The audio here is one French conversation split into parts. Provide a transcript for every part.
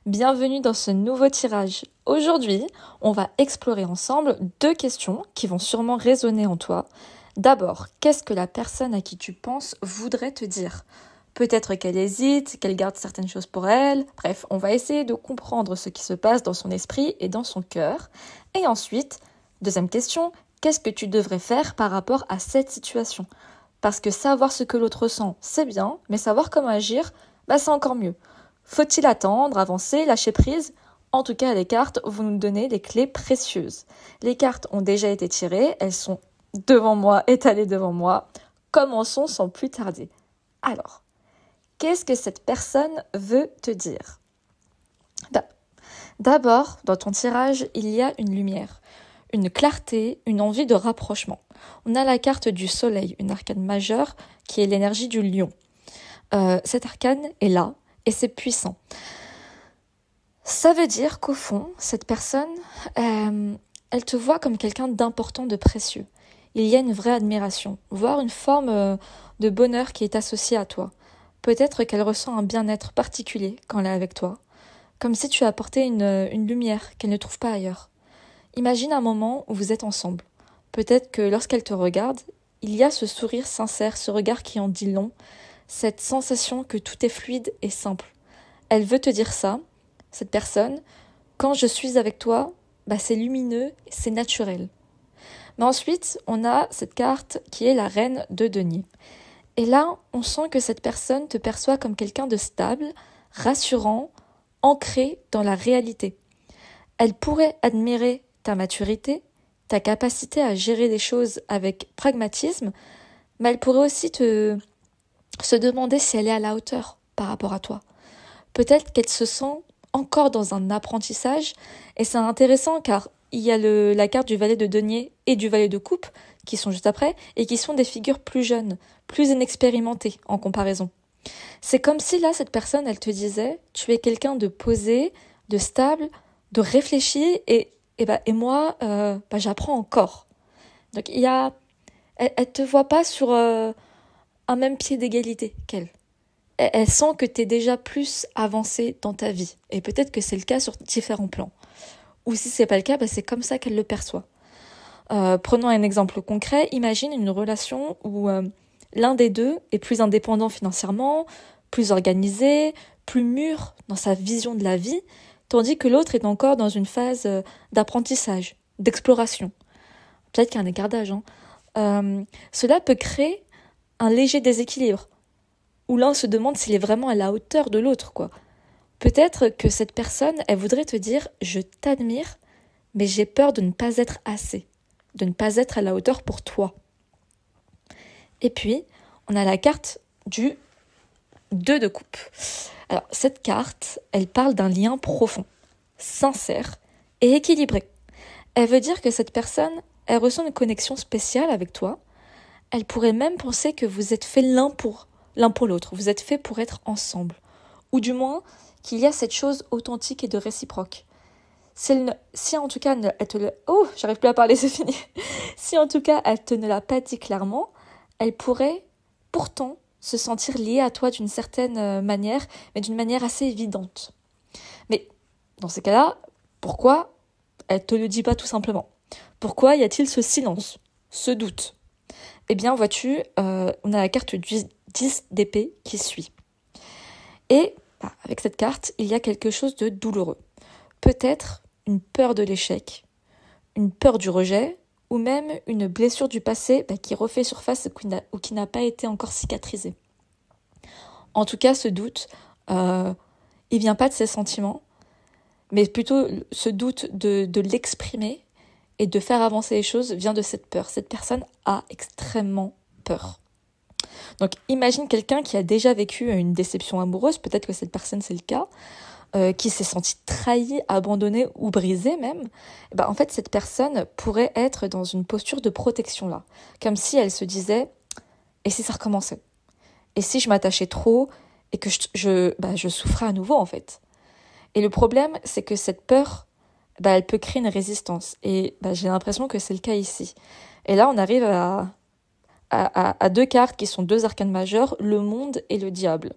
Bienvenue dans ce nouveau tirage. Aujourd'hui, on va explorer ensemble 2 questions qui vont sûrement résonner en toi. D'abord, qu'est-ce que la personne à qui tu penses voudrait te dire ? Peut-être qu'elle hésite, qu'elle garde certaines choses pour elle. Bref, on va essayer de comprendre ce qui se passe dans son esprit et dans son cœur. Et ensuite, deuxième question, qu'est-ce que tu devrais faire par rapport à cette situation ? Parce que savoir ce que l'autre ressent, c'est bien, mais savoir comment agir, c'est encore mieux. Faut-il attendre, avancer, lâcher prise ? En tout cas, les cartes vont nous donner des clés précieuses. Les cartes ont déjà été tirées, elles sont devant moi, étalées devant moi. Commençons sans plus tarder. Alors, qu'est-ce que cette personne veut te dire ? D'abord, dans ton tirage, il y a une lumière, une clarté, une envie de rapprochement. On a la carte du soleil, une arcane majeure qui est l'énergie du lion. Cet arcane est là et c'est puissant. Ça veut dire qu'au fond, cette personne, elle te voit comme quelqu'un d'important, de précieux. Il y a une vraie admiration, voire une forme de bonheur qui est associée à toi. Peut-être qu'elle ressent un bien-être particulier quand elle est avec toi, comme si tu apportais une lumière qu'elle ne trouve pas ailleurs. Imagine un moment où vous êtes ensemble. Peut-être que lorsqu'elle te regarde, il y a ce sourire sincère, ce regard qui en dit long, cette sensation que tout est fluide et simple. Elle veut te dire ça, cette personne, quand je suis avec toi, c'est lumineux, c'est naturel. Mais ensuite, on a cette carte qui est la reine de denier. Et là, on sent que cette personne te perçoit comme quelqu'un de stable, rassurant, ancré dans la réalité. Elle pourrait admirer ta maturité, ta capacité à gérer les choses avec pragmatisme, mais elle pourrait aussi se demander si elle est à la hauteur par rapport à toi. Peut-être qu'elle se sent encore dans un apprentissage, et c'est intéressant car il y a la carte du valet de denier et du valet de coupe qui sont juste après, et qui sont des figures plus jeunes, plus inexpérimentées en comparaison. C'est comme si là, cette personne, elle te disait, tu es quelqu'un de posé, de stable, de réfléchi, et moi, j'apprends encore. Donc elle te voit pas sur un même pied d'égalité qu'elle. Elle sent que tu es déjà plus avancé dans ta vie. Et peut-être que c'est le cas sur différents plans. Ou si c'est pas le cas, c'est comme ça qu'elle le perçoit. Prenons un exemple concret. Imagine une relation où l'un des deux est plus indépendant financièrement, plus organisé, plus mûr dans sa vision de la vie, tandis que l'autre est encore dans une phase d'apprentissage, d'exploration. Peut-être qu'il y a un écart d'âge. Cela peut créer un léger déséquilibre, où l'un se demande s'il est vraiment à la hauteur de l'autre, quoi. Peut-être que cette personne, elle voudrait te dire « je t'admire, mais j'ai peur de ne pas être assez, de ne pas être à la hauteur pour toi ». Et puis, on a la carte du 2 de coupe. Alors, cette carte, elle parle d'un lien profond, sincère et équilibré. Elle veut dire que cette personne, elle ressent une connexion spéciale avec toi. Elle pourrait même penser que vous êtes faits l'un pour l'autre. Vous êtes faits pour être ensemble. Ou du moins, qu'il y a cette chose authentique et de réciproque. Si en tout cas, elle te le... Oh, j'arrive plus à parler, c'est fini. Si en tout cas, elle te ne l'a pas dit clairement, elle pourrait pourtant se sentir liée à toi d'une certaine manière, mais d'une manière assez évidente. Mais dans ces cas-là, pourquoi elle te le dit pas tout simplement ? Pourquoi y a-t-il ce silence, ce doute ? Eh bien, vois-tu, on a la carte du 10 d'épée qui suit. Et avec cette carte, il y a quelque chose de douloureux. Peut-être une peur de l'échec, une peur du rejet, ou même une blessure du passé qui refait surface ou qui n'a pas été encore cicatrisée. En tout cas, ce doute, il vient pas de ses sentiments, mais plutôt ce doute de l'exprimer et de faire avancer les choses vient de cette peur. Cette personne a extrêmement peur. Donc imagine quelqu'un qui a déjà vécu une déception amoureuse, peut-être que cette personne c'est le cas, qui s'est senti trahi, abandonné ou brisé même. En fait cette personne pourrait être dans une posture de protection là, comme si elle se disait « et si ça recommençait ? Et si je m'attachais trop et que je souffrais à nouveau en fait ?» Et le problème c'est que cette peur, elle peut créer une résistance et j'ai l'impression que c'est le cas ici. Et là, on arrive à deux cartes qui sont deux arcanes majeures, le monde et le diable.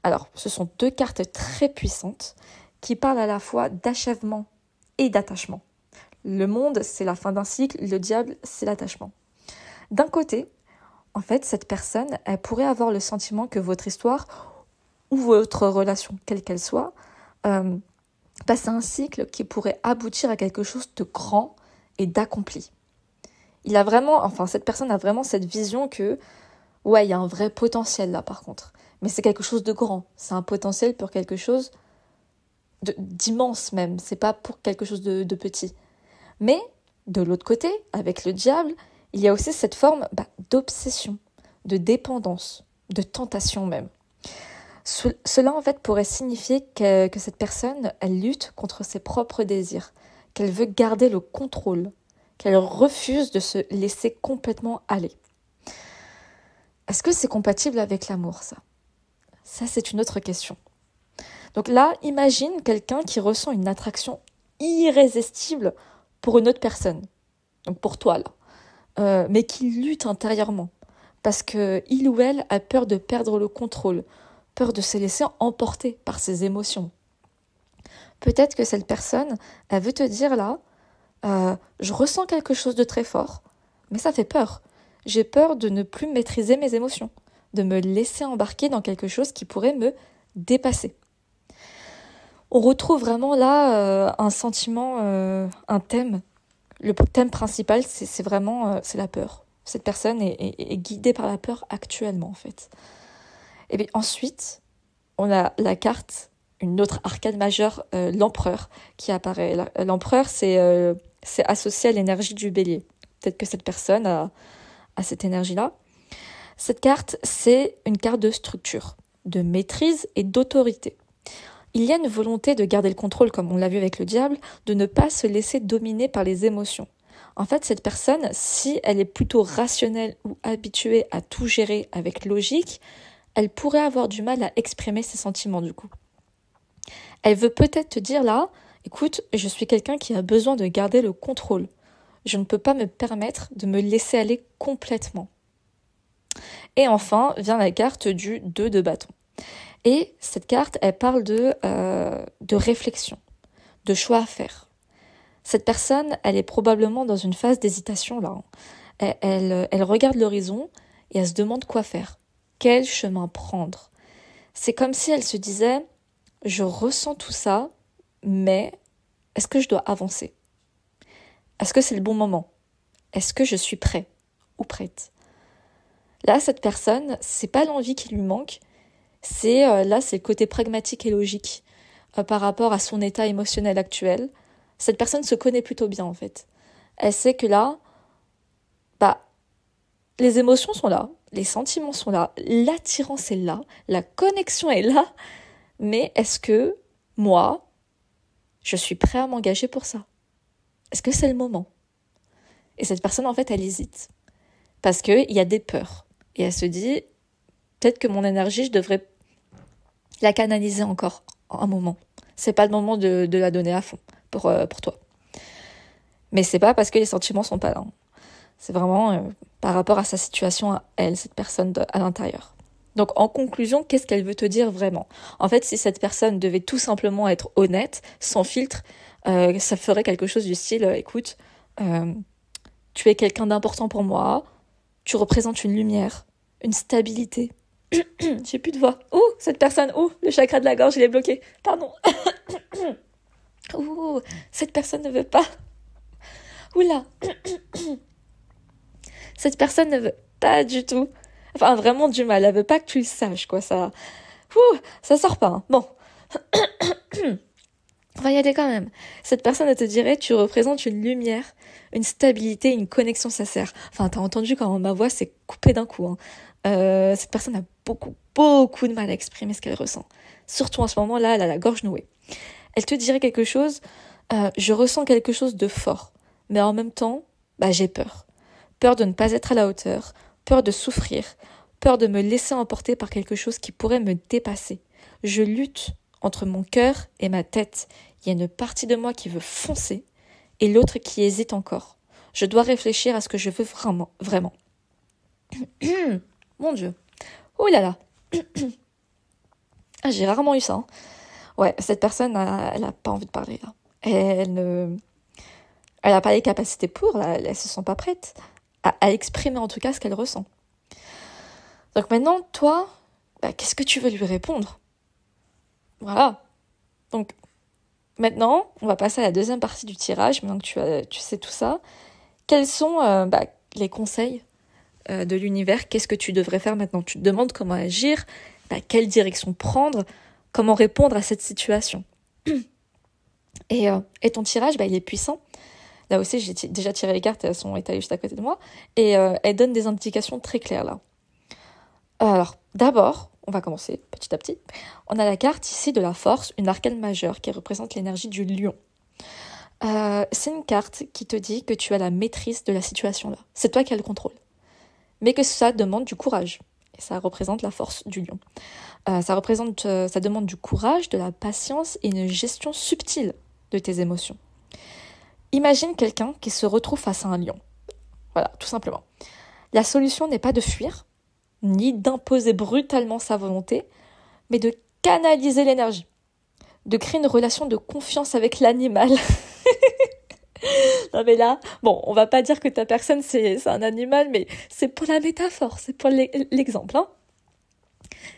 Alors, ce sont deux cartes très puissantes qui parlent à la fois d'achèvement et d'attachement. Le monde, c'est la fin d'un cycle, le diable, c'est l'attachement. D'un côté, en fait, cette personne, elle pourrait avoir le sentiment que votre histoire ou votre relation, quelle qu'elle soit, passe à un cycle qui pourrait aboutir à quelque chose de grand et d'accompli. Cette personne a vraiment cette vision que, ouais, il y a un vrai potentiel là par contre. Mais c'est quelque chose de grand. C'est un potentiel pour quelque chose d'immense même. C'est pas pour quelque chose de petit. Mais, de l'autre côté, avec le diable, il y a aussi cette forme d'obsession, de dépendance, de tentation même. Cela, en fait, pourrait signifier que cette personne, elle lutte contre ses propres désirs, qu'elle veut garder le contrôle, qu'elle refuse de se laisser complètement aller. Est-ce que c'est compatible avec l'amour, ça ? Ça, c'est une autre question. Donc là, imagine quelqu'un qui ressent une attraction irrésistible pour une autre personne, donc pour toi, là, mais qui lutte intérieurement, parce qu'il ou elle a peur de perdre le contrôle, peur de se laisser emporter par ses émotions. Peut-être que cette personne, elle veut te dire là, je ressens quelque chose de très fort, mais ça fait peur. J'ai peur de ne plus maîtriser mes émotions, de me laisser embarquer dans quelque chose qui pourrait me dépasser. On retrouve vraiment là un sentiment, un thème. Le thème principal, c'est vraiment c'est la peur. Cette personne est guidée par la peur actuellement, en fait. Et bien ensuite, on a la carte, une autre arcane majeure, l'empereur, qui apparaît. L'empereur, c'est associé à l'énergie du bélier. Peut-être que cette personne a cette énergie-là. Cette carte, c'est une carte de structure, de maîtrise et d'autorité. Il y a une volonté de garder le contrôle, comme on l'a vu avec le diable, de ne pas se laisser dominer par les émotions. En fait, cette personne, si elle est plutôt rationnelle ou habituée à tout gérer avec logique, elle pourrait avoir du mal à exprimer ses sentiments du coup. Elle veut peut-être te dire là, écoute, je suis quelqu'un qui a besoin de garder le contrôle. Je ne peux pas me permettre de me laisser aller complètement. Et enfin, vient la carte du 2 de bâton. Et cette carte, elle parle de réflexion, de choix à faire. Cette personne, elle est probablement dans une phase d'hésitation là. Elle regarde l'horizon et elle se demande quoi faire. Quel chemin prendre ? C'est comme si elle se disait, je ressens tout ça, mais est-ce que je dois avancer ? Est-ce que c'est le bon moment ? Est-ce que je suis prêt ou prête ? Là, cette personne, c'est pas l'envie qui lui manque, c'est le côté pragmatique et logique par rapport à son état émotionnel actuel. Cette personne se connaît plutôt bien en fait. Elle sait que là, les émotions sont là, les sentiments sont là, l'attirance est là, la connexion est là, mais est-ce que moi, je suis prêt à m'engager pour ça ? Est-ce que c'est le moment ? Et cette personne, en fait, elle hésite. Parce qu'il y a des peurs. Et elle se dit, peut-être que mon énergie, je devrais la canaliser encore un moment. C'est pas le moment de la donner à fond pour toi. Mais c'est pas parce que les sentiments sont pas là. C'est vraiment par rapport à sa situation à elle, cette personne à l'intérieur. Donc en conclusion, qu'est-ce qu'elle veut te dire vraiment ? En fait, si cette personne devait tout simplement être honnête, sans filtre, ça ferait quelque chose du style, écoute, tu es quelqu'un d'important pour moi, tu représentes une lumière, une stabilité. J'ai plus de voix. Ouh, cette personne, le chakra de la gorge, il est bloqué. Pardon. Ouh, cette personne ne veut pas. Oula. Cette personne ne veut pas du tout. Enfin, vraiment du mal. Elle veut pas que tu le saches, quoi. Ça sort pas. Hein. Bon. On va y aller quand même. Cette personne, elle te dirait, tu représentes une lumière, une stabilité, une connexion, ça sert. Enfin, t'as entendu quand ma voix s'est coupée d'un coup. Hein. Cette personne a beaucoup de mal à exprimer ce qu'elle ressent. Surtout en ce moment-là, elle a la gorge nouée. Elle te dirait quelque chose, je ressens quelque chose de fort. Mais en même temps, j'ai peur. Peur de ne pas être à la hauteur, peur de souffrir, peur de me laisser emporter par quelque chose qui pourrait me dépasser. Je lutte entre mon cœur et ma tête. Il y a une partie de moi qui veut foncer et l'autre qui hésite encore. Je dois réfléchir à ce que je veux vraiment, vraiment. Mon Dieu. Oh là là. Ah, j'ai rarement eu ça. Hein. Ouais, cette personne, elle a pas envie de parler là. Elle a pas les capacités pour, là, elle se sent pas prête à exprimer en tout cas ce qu'elle ressent. Donc maintenant, toi, qu'est-ce que tu veux lui répondre? Voilà. Donc maintenant, on va passer à la deuxième partie du tirage, maintenant que tu sais tout ça. Quels sont les conseils de l'univers? Qu'est-ce que tu devrais faire maintenant? Tu te demandes comment agir, quelle direction prendre, comment répondre à cette situation. Et ton tirage, il est puissant. Là aussi, j'ai déjà tiré les cartes, elles sont étalées juste à côté de moi. Et elles donnent des indications très claires là. Alors, d'abord, on va commencer petit à petit. On a la carte ici de la force, une arcane majeure qui représente l'énergie du lion. C'est une carte qui te dit que tu as la maîtrise de la situation là. C'est toi qui as le contrôle. Mais que ça demande du courage. Et ça représente la force du lion. Ça demande du courage, de la patience et une gestion subtile de tes émotions. Imagine quelqu'un qui se retrouve face à un lion. Voilà, tout simplement. La solution n'est pas de fuir, ni d'imposer brutalement sa volonté, mais de canaliser l'énergie, de créer une relation de confiance avec l'animal. Non mais là, bon, on va pas dire que ta personne c'est un animal, mais c'est pour la métaphore, c'est pour l'exemple. Hein.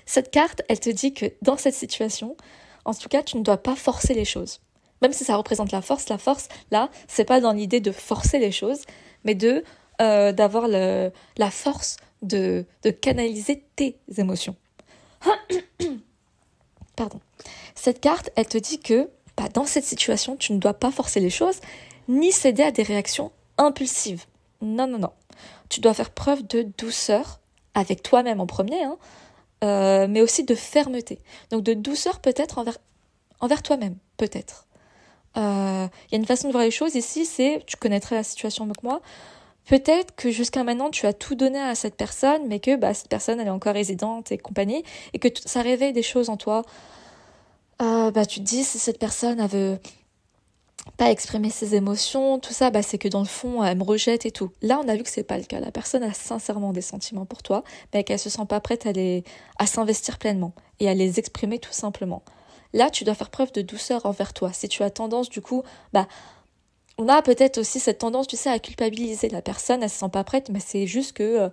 Cette carte, elle te dit que dans cette situation, en tout cas, tu ne dois pas forcer les choses. Même si ça représente la force, là, c'est pas dans l'idée de forcer les choses, mais d'avoir la force de canaliser tes émotions. Pardon. Cette carte, elle te dit que dans cette situation, tu ne dois pas forcer les choses, ni céder à des réactions impulsives. Non, non, non. Tu dois faire preuve de douceur, avec toi-même en premier, mais aussi de fermeté. Donc de douceur peut-être envers toi-même, peut-être. Il y a une façon de voir les choses ici, tu connaîtrais la situation mieux que moi, peut-être que jusqu'à maintenant tu as tout donné à cette personne, mais que cette personne elle est encore résidente et compagnie, et que ça réveille des choses en toi. Tu te dis, si cette personne elle veut pas exprimer ses émotions, tout ça, c'est que dans le fond elle me rejette et tout. Là on a vu que c'est pas le cas, la personne a sincèrement des sentiments pour toi, mais qu'elle se sent pas prête à s'investir pleinement et à les exprimer tout simplement. Là, tu dois faire preuve de douceur envers toi. Si tu as tendance, du coup, on a peut-être aussi cette tendance, tu sais, à culpabiliser la personne, elle se sent pas prête, mais c'est juste que,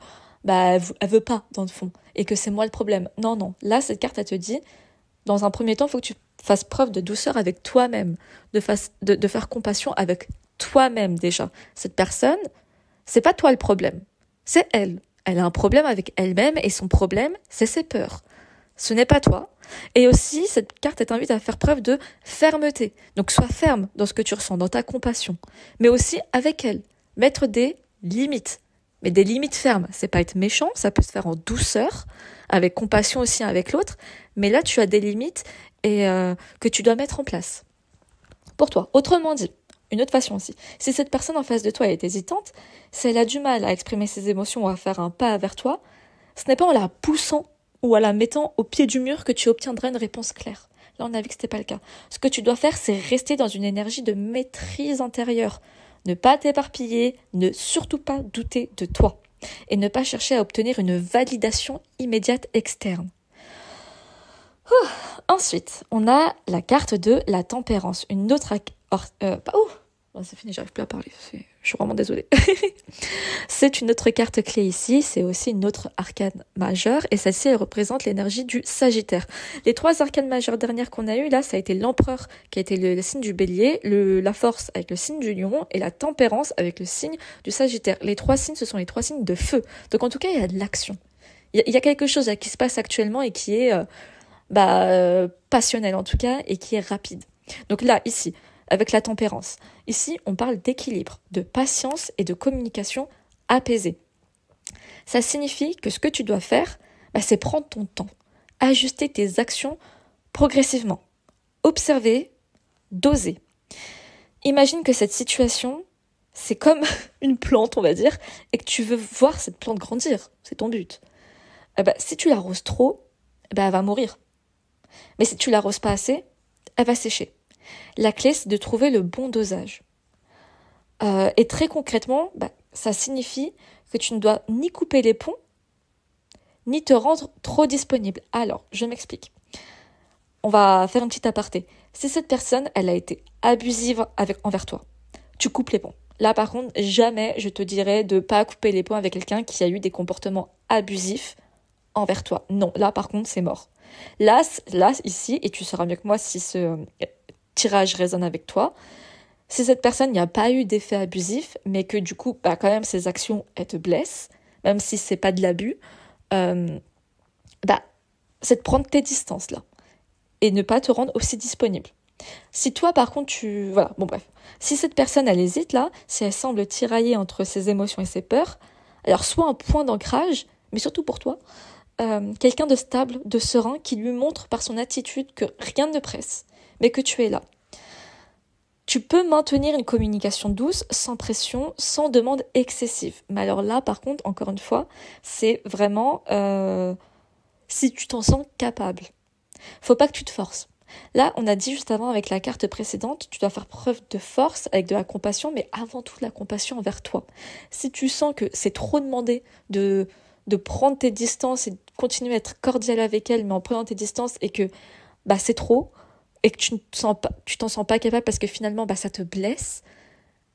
elle veut pas, dans le fond, et que c'est moi le problème. Non, non. Là, cette carte, elle te dit, dans un premier temps, il faut que tu fasses preuve de douceur avec toi-même, de faire compassion avec toi-même, déjà. Cette personne, c'est pas toi le problème, c'est elle. Elle a un problème avec elle-même, et son problème, c'est ses peurs. Ce n'est pas toi. Et aussi, cette carte t'invite à faire preuve de fermeté. Donc, sois ferme dans ce que tu ressens, dans ta compassion. Mais aussi avec elle. Mettre des limites. Mais des limites fermes. C'est pas être méchant, ça peut se faire en douceur, avec compassion aussi avec l'autre. Mais là, tu as des limites que tu dois mettre en place. Pour toi. Autrement dit, une autre façon aussi. Si cette personne en face de toi est hésitante, si elle a du mal à exprimer ses émotions ou à faire un pas vers toi, ce n'est pas en la poussant ou en la mettant au pied du mur que tu obtiendras une réponse claire. Là, on a vu que ce n'était pas le cas. Ce que tu dois faire, c'est rester dans une énergie de maîtrise intérieure. Ne pas t'éparpiller, ne surtout pas douter de toi. Et ne pas chercher à obtenir une validation immédiate externe. Ensuite, on a la carte de la tempérance. Une autre... c'est fini, j'arrive plus à parler. Je suis vraiment désolée. C'est une autre carte clé ici. C'est aussi une autre arcane majeure. Et celle-ci, elle représente l'énergie du Sagittaire. Les 3 arcanes majeures dernières qu'on a eues, là, ça a été l'empereur qui a été le signe du Bélier, la force avec le signe du Lion et la tempérance avec le signe du Sagittaire. Les 3 signes, ce sont les 3 signes de feu. Donc en tout cas, il y a de l'action. Il y a quelque chose qui se passe actuellement et qui est passionnel en tout cas et qui est rapide. Donc là, ici, avec la tempérance. Ici, on parle d'équilibre, de patience et de communication apaisée. Ça signifie que ce que tu dois faire, c'est prendre ton temps, ajuster tes actions progressivement, observer, doser. Imagine que cette situation, c'est comme une plante, on va dire, et que tu veux voir cette plante grandir. C'est ton but. Si tu l'arroses trop, elle va mourir. Mais si tu l'arroses pas assez, elle va sécher. La clé, c'est de trouver le bon dosage. Et très concrètement, ça signifie que tu ne dois ni couper les ponts, ni te rendre trop disponible. Alors, je m'explique. On va faire un petit aparté. Si cette personne, elle a été abusive envers toi, tu coupes les ponts. Là, par contre, jamais je te dirais de pas couper les ponts avec quelqu'un qui a eu des comportements abusifs envers toi. Non, là, par contre, c'est mort. Là, ici, et tu sauras mieux que moi si ce tirage résonne avec toi, si cette personne n'y a pas eu d'effet abusif, mais que du coup, quand même, ses actions, elles te blessent, même si c'est pas de l'abus, c'est de prendre tes distances, là. Et ne pas te rendre aussi disponible. Si toi, par contre, voilà, bon bref. Si cette personne, elle hésite là, si elle semble tirailler entre ses émotions et ses peurs, alors soit un point d'ancrage, mais surtout pour toi, quelqu'un de stable, de serein, qui lui montre par son attitude que rien ne presse, mais que tu es là. Tu peux maintenir une communication douce, sans pression, sans demande excessive. Mais alors là, par contre, encore une fois, c'est vraiment si tu t'en sens capable. Faut pas que tu te forces. Là, on a dit juste avant avec la carte précédente, tu dois faire preuve de force avec de la compassion, mais avant tout de la compassion envers toi. Si tu sens que c'est trop demandé de prendre tes distances et de continuer à être cordial avec elle, mais en prenant tes distances et que c'est trop, et que tu t'en sens pas capable parce que finalement ça te blesse,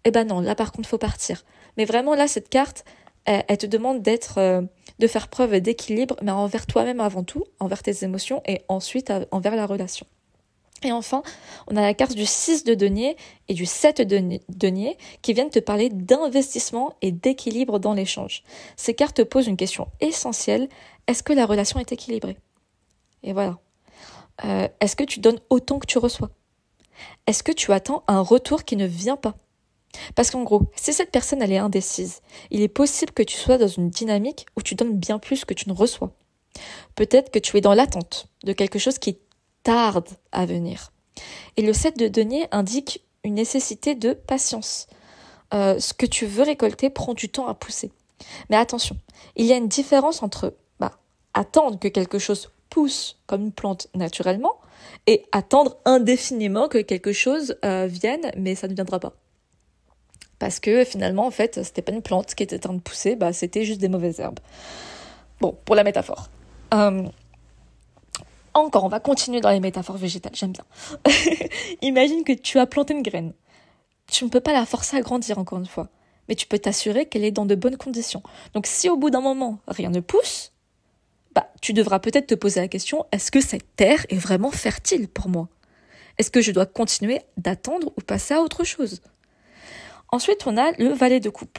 non, là par contre faut partir. Mais vraiment là, cette carte, elle te demande de faire preuve d'équilibre, mais envers toi-même avant tout, envers tes émotions et ensuite envers la relation. Et enfin, on a la carte du 6 de denier et du 7 de denier qui viennent te parler d'investissement et d'équilibre dans l'échange. Ces cartes te posent une question essentielle. Est-ce que la relation est équilibrée ? Et voilà. Est-ce que tu donnes autant que tu reçois ? Est-ce que tu attends un retour qui ne vient pas ? Parce qu'en gros, si cette personne elle est indécise, il est possible que tu sois dans une dynamique où tu donnes bien plus que tu ne reçois. Peut-être que tu es dans l'attente de quelque chose qui tarde à venir. Et le 7 de denier indique une nécessité de patience. Ce que tu veux récolter prend du temps à pousser. Mais attention, il y a une différence entre attendre que quelque chose pousse comme une plante naturellement et attendre indéfiniment que quelque chose vienne, mais ça ne viendra pas. Parce que finalement, en fait, c'était pas une plante qui était en train de pousser, c'était juste des mauvaises herbes. Bon, pour la métaphore. Encore, on va continuer dans les métaphores végétales, j'aime bien. Imagine que tu as planté une graine. Tu ne peux pas la forcer à grandir, encore une fois. Mais tu peux t'assurer qu'elle est dans de bonnes conditions. Donc si au bout d'un moment, rien ne pousse, tu devras peut-être te poser la question, est-ce que cette terre est vraiment fertile pour moi ? Est-ce que je dois continuer d'attendre ou passer à autre chose ? Ensuite, on a le valet de coupe.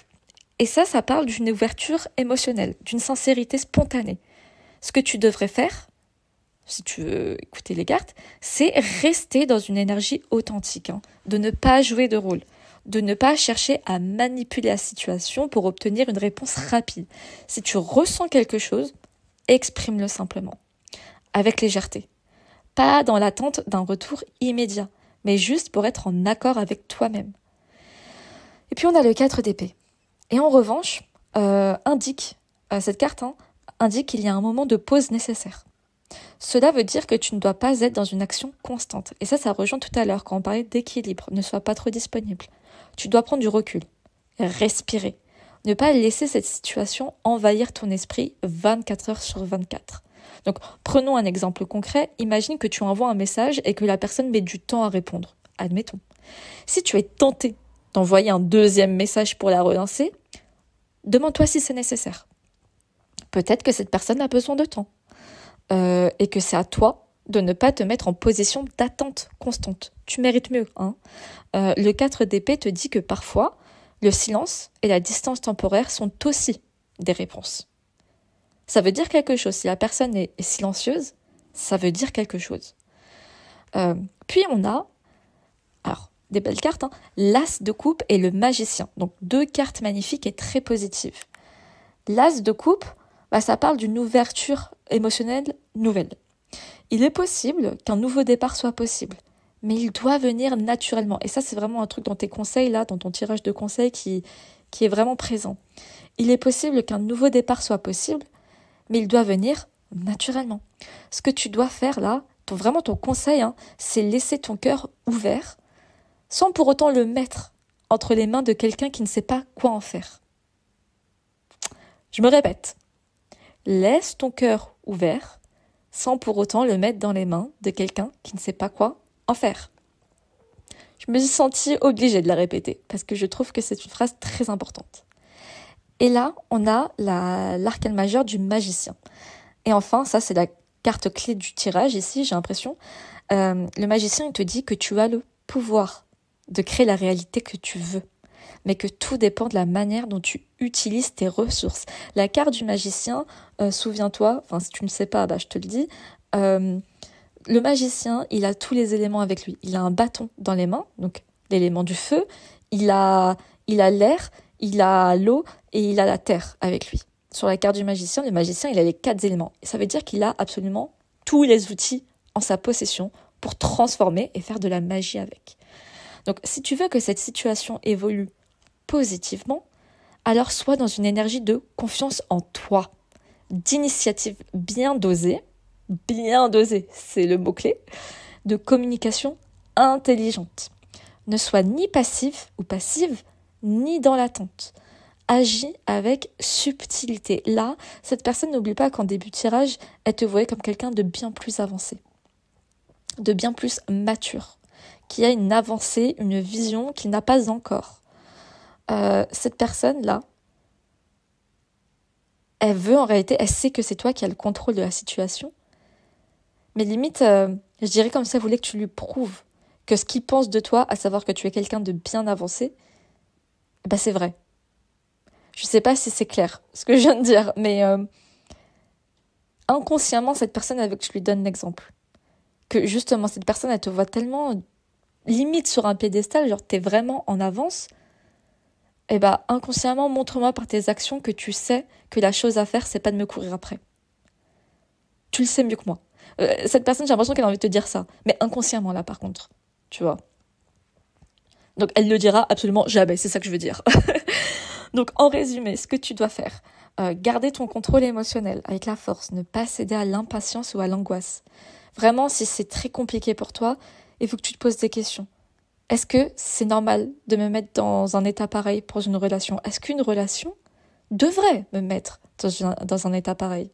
Et ça parle d'une ouverture émotionnelle, d'une sincérité spontanée. Ce que tu devrais faire, si tu veux écouter les cartes, c'est rester dans une énergie authentique, de ne pas jouer de rôle, de ne pas chercher à manipuler la situation pour obtenir une réponse rapide. Si tu ressens quelque chose, exprime-le simplement, avec légèreté. Pas dans l'attente d'un retour immédiat, mais juste pour être en accord avec toi-même. Et puis on a le 4 d'épée. Et en revanche, cette carte indique qu'il y a un moment de pause nécessaire. Cela veut dire que tu ne dois pas être dans une action constante. Et ça rejoint tout à l'heure quand on parlait d'équilibre. Ne sois pas trop disponible. Tu dois prendre du recul, respirer. Ne pas laisser cette situation envahir ton esprit 24 heures sur 24. Donc, prenons un exemple concret. Imagine que tu envoies un message et que la personne met du temps à répondre. Admettons. Si tu es tenté d'envoyer un deuxième message pour la relancer, demande-toi si c'est nécessaire. Peut-être que cette personne a besoin de temps. Et que c'est à toi de ne pas te mettre en position d'attente constante. Tu mérites mieux. Le 4 d'épée te dit que parfois, le silence et la distance temporaire sont aussi des réponses. Ça veut dire quelque chose. Si la personne est silencieuse, ça veut dire quelque chose. Puis on a, des belles cartes, l'as de coupe et le magicien. Donc 2 cartes magnifiques et très positives. L'as de coupe, ça parle d'une ouverture émotionnelle nouvelle. Il est possible qu'un nouveau départ soit possible, mais il doit venir naturellement. Et ça, c'est vraiment un truc dans tes conseils, là, dans ton tirage de conseils qui est vraiment présent. Il est possible qu'un nouveau départ soit possible, mais il doit venir naturellement. Ce que tu dois faire, là, ton conseil, c'est laisser ton cœur ouvert, sans pour autant le mettre entre les mains de quelqu'un qui ne sait pas quoi en faire. Je me répète, laisse ton cœur ouvert sans pour autant le mettre dans les mains de quelqu'un qui ne sait pas quoi en faire. Je me suis sentie obligée de la répéter parce que je trouve que c'est une phrase très importante. Et là, on a l'arcane majeur du magicien. Et enfin, ça c'est la carte clé du tirage ici, j'ai l'impression. Le magicien, il te dit que tu as le pouvoir de créer la réalité que tu veux, mais que tout dépend de la manière dont tu utilises tes ressources. La carte du magicien, souviens-toi, enfin si tu ne sais pas, je te le dis, le magicien, il a tous les éléments avec lui. Il a un bâton dans les mains, donc l'élément du feu, il a l'air, il a l'eau et il a la terre avec lui. Sur la carte du magicien, le magicien, il a les 4 éléments. Et ça veut dire qu'il a absolument tous les outils en sa possession pour transformer et faire de la magie avec. Donc, si tu veux que cette situation évolue positivement, alors sois dans une énergie de confiance en toi, d'initiative bien dosée, c'est le mot-clé, de communication intelligente. Ne sois ni passif ou passive, ni dans l'attente. Agis avec subtilité. Là, cette personne, n'oublie pas qu'en début de tirage, elle te voyait comme quelqu'un de bien plus avancé, de bien plus mature, qui a une avancée, une vision qu'il n'a pas encore. Cette personne-là, elle veut en réalité, elle sait que c'est toi qui as le contrôle de la situation, mais limite, je dirais comme ça, elle voulait que tu lui prouves que ce qu'il pense de toi, à savoir que tu es quelqu'un de bien avancé, c'est vrai. Je sais pas si c'est clair, ce que je viens de dire, mais inconsciemment, cette personne, elle veut que je lui donne l'exemple. Que justement, cette personne, elle te voit tellement limite sur un piédestal, genre t'es vraiment en avance, et inconsciemment, montre-moi par tes actions que tu sais que la chose à faire, c'est pas de me courir après. Tu le sais mieux que moi. Cette personne, j'ai l'impression qu'elle a envie de te dire ça, mais inconsciemment là par contre, tu vois. Donc elle le dira absolument jamais, c'est ça que je veux dire. Donc en résumé, ce que tu dois faire, garder ton contrôle émotionnel avec la force, ne pas céder à l'impatience ou à l'angoisse. Vraiment, si c'est très compliqué pour toi, il faut que tu te poses des questions. Est-ce que c'est normal de me mettre dans un état pareil pour une relation ? Est-ce qu'une relation devrait me mettre dans un état pareil ?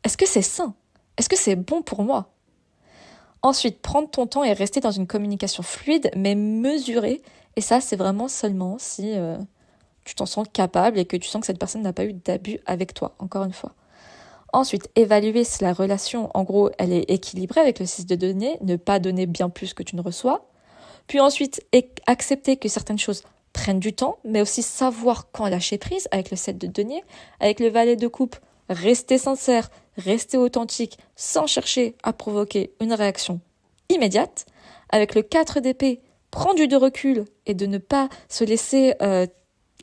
Est-ce que c'est sain ? Est-ce que c'est bon pour moi ? Ensuite, prendre ton temps et rester dans une communication fluide, mais mesurée. Et ça, c'est vraiment seulement si tu t'en sens capable et que tu sens que cette personne n'a pas eu d'abus avec toi, encore une fois. Ensuite, évaluer si la relation, en gros, elle est équilibrée avec le 6 de denier, ne pas donner bien plus que tu ne reçois. Puis ensuite, accepter que certaines choses prennent du temps, mais aussi savoir quand lâcher prise avec le 7 de denier, avec le valet de coupe, rester sincère, rester authentique, sans chercher à provoquer une réaction immédiate. Avec le 4 d'épée, prendre du recul et de ne pas se laisser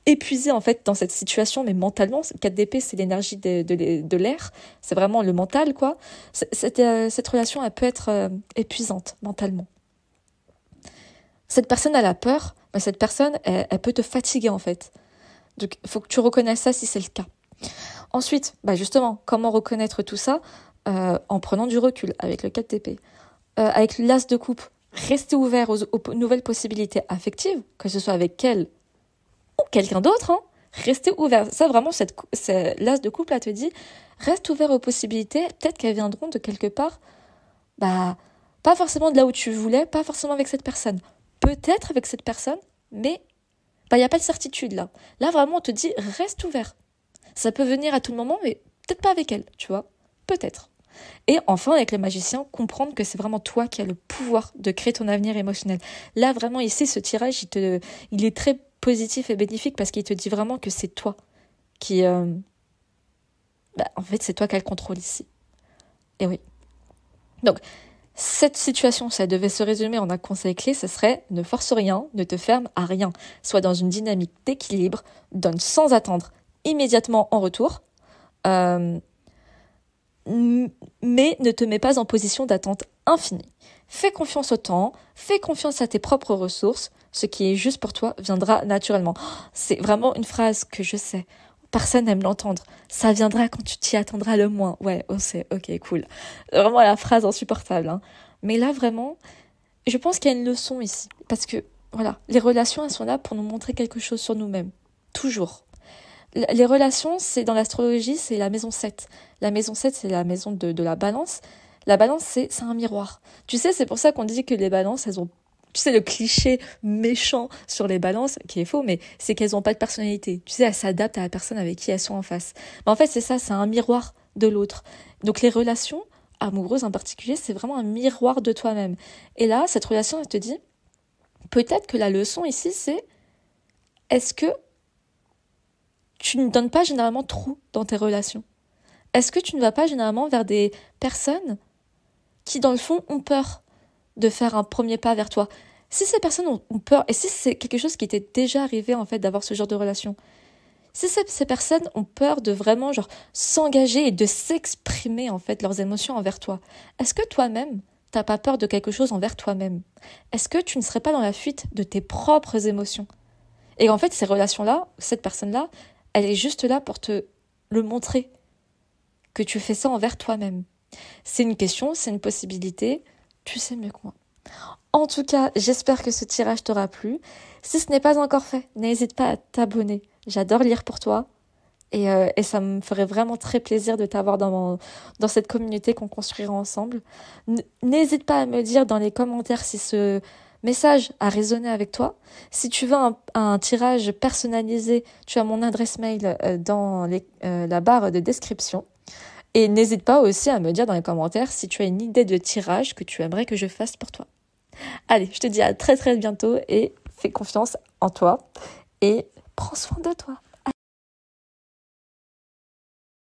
épuiser en fait dans cette situation, mais mentalement. Le 4 d'épée, c'est l'énergie de l'air, c'est vraiment le mental, quoi. Cette relation, elle peut être épuisante mentalement. Cette personne, elle a peur, mais cette personne, elle peut te fatiguer en fait. Donc, il faut que tu reconnaisses ça si c'est le cas. Ensuite, justement, comment reconnaître tout ça ? En prenant du recul avec le 4 d'épée. Avec l'as de coupe, rester ouvert aux nouvelles possibilités affectives, que ce soit avec elle ou quelqu'un d'autre. Rester ouvert. Ça, vraiment, l'as de coupe, là, te dit, reste ouvert aux possibilités, peut-être qu'elles viendront de quelque part, pas forcément de là où tu voulais, pas forcément avec cette personne. Peut-être avec cette personne, mais il n'y a pas de certitude là. Là, vraiment, on te dit, reste ouvert. Ça peut venir à tout moment, mais peut-être pas avec elle, tu vois. Peut-être. Et enfin, avec le magicien, comprendre que c'est vraiment toi qui as le pouvoir de créer ton avenir émotionnel. Là, vraiment, ici, ce tirage, il est très positif et bénéfique parce qu'il te dit vraiment que c'est toi qui... en fait, c'est toi qui as le contrôle ici. Et oui. Donc, cette situation, ça devait se résumer en un conseil clé, ce serait ne force rien, ne te ferme à rien. Sois dans une dynamique d'équilibre, donne sans attendre immédiatement en retour, mais ne te mets pas en position d'attente infinie. Fais confiance au temps, fais confiance à tes propres ressources, ce qui est juste pour toi viendra naturellement. C'est vraiment une phrase que je sais, personne n'aime l'entendre. Ça viendra quand tu t'y attendras le moins. Ouais, on sait, ok, cool. Vraiment la phrase insupportable. Mais là, vraiment, je pense qu'il y a une leçon ici. Parce que Voilà, les relations, elles sont là pour nous montrer quelque chose sur nous-mêmes. Toujours. Les relations, c'est dans l'astrologie, c'est la maison 7. La maison 7, c'est la maison de la balance. La balance, c'est un miroir. Tu sais, c'est pour ça qu'on dit que les balances, elles ont... Tu sais, le cliché méchant sur les balances, qui est faux, mais c'est qu'elles n'ont pas de personnalité. Tu sais, elles s'adaptent à la personne avec qui elles sont en face. Mais en fait, c'est ça, c'est un miroir de l'autre. Donc les relations, amoureuses en particulier, c'est vraiment un miroir de toi-même. Et là, cette relation, elle te dit, peut-être que la leçon ici, c'est, est-ce que tu ne donnes pas généralement trop dans tes relations? Est-ce que tu ne vas pas généralement vers des personnes qui, dans le fond, ont peur de faire un premier pas vers toi? Si ces personnes ont peur, et si c'est quelque chose qui t'est déjà arrivé, en fait, d'avoir ce genre de relation, si ces personnes ont peur de vraiment, genre, s'engager et de s'exprimer, en fait, leurs émotions envers toi, est-ce que toi-même, t'as pas peur de quelque chose envers toi-même? Est-ce que tu ne serais pas dans la fuite de tes propres émotions? Et en fait, ces relations-là, cette personne-là, elle est juste là pour te le montrer, que tu fais ça envers toi-même. C'est une question, c'est une possibilité, tu sais mieux que moi. En tout cas, j'espère que ce tirage t'aura plu. Si ce n'est pas encore fait, n'hésite pas à t'abonner. J'adore lire pour toi et ça me ferait vraiment très plaisir de t'avoir dans cette communauté qu'on construira ensemble. N'hésite pas à me dire dans les commentaires si ce message a résonné avec toi. Si tu veux un tirage personnalisé, tu as mon adresse mail dans la barre de description. Et n'hésite pas aussi à me dire dans les commentaires si tu as une idée de tirage que tu aimerais que je fasse pour toi. Allez, je te dis à très très bientôt et fais confiance en toi et prends soin de toi.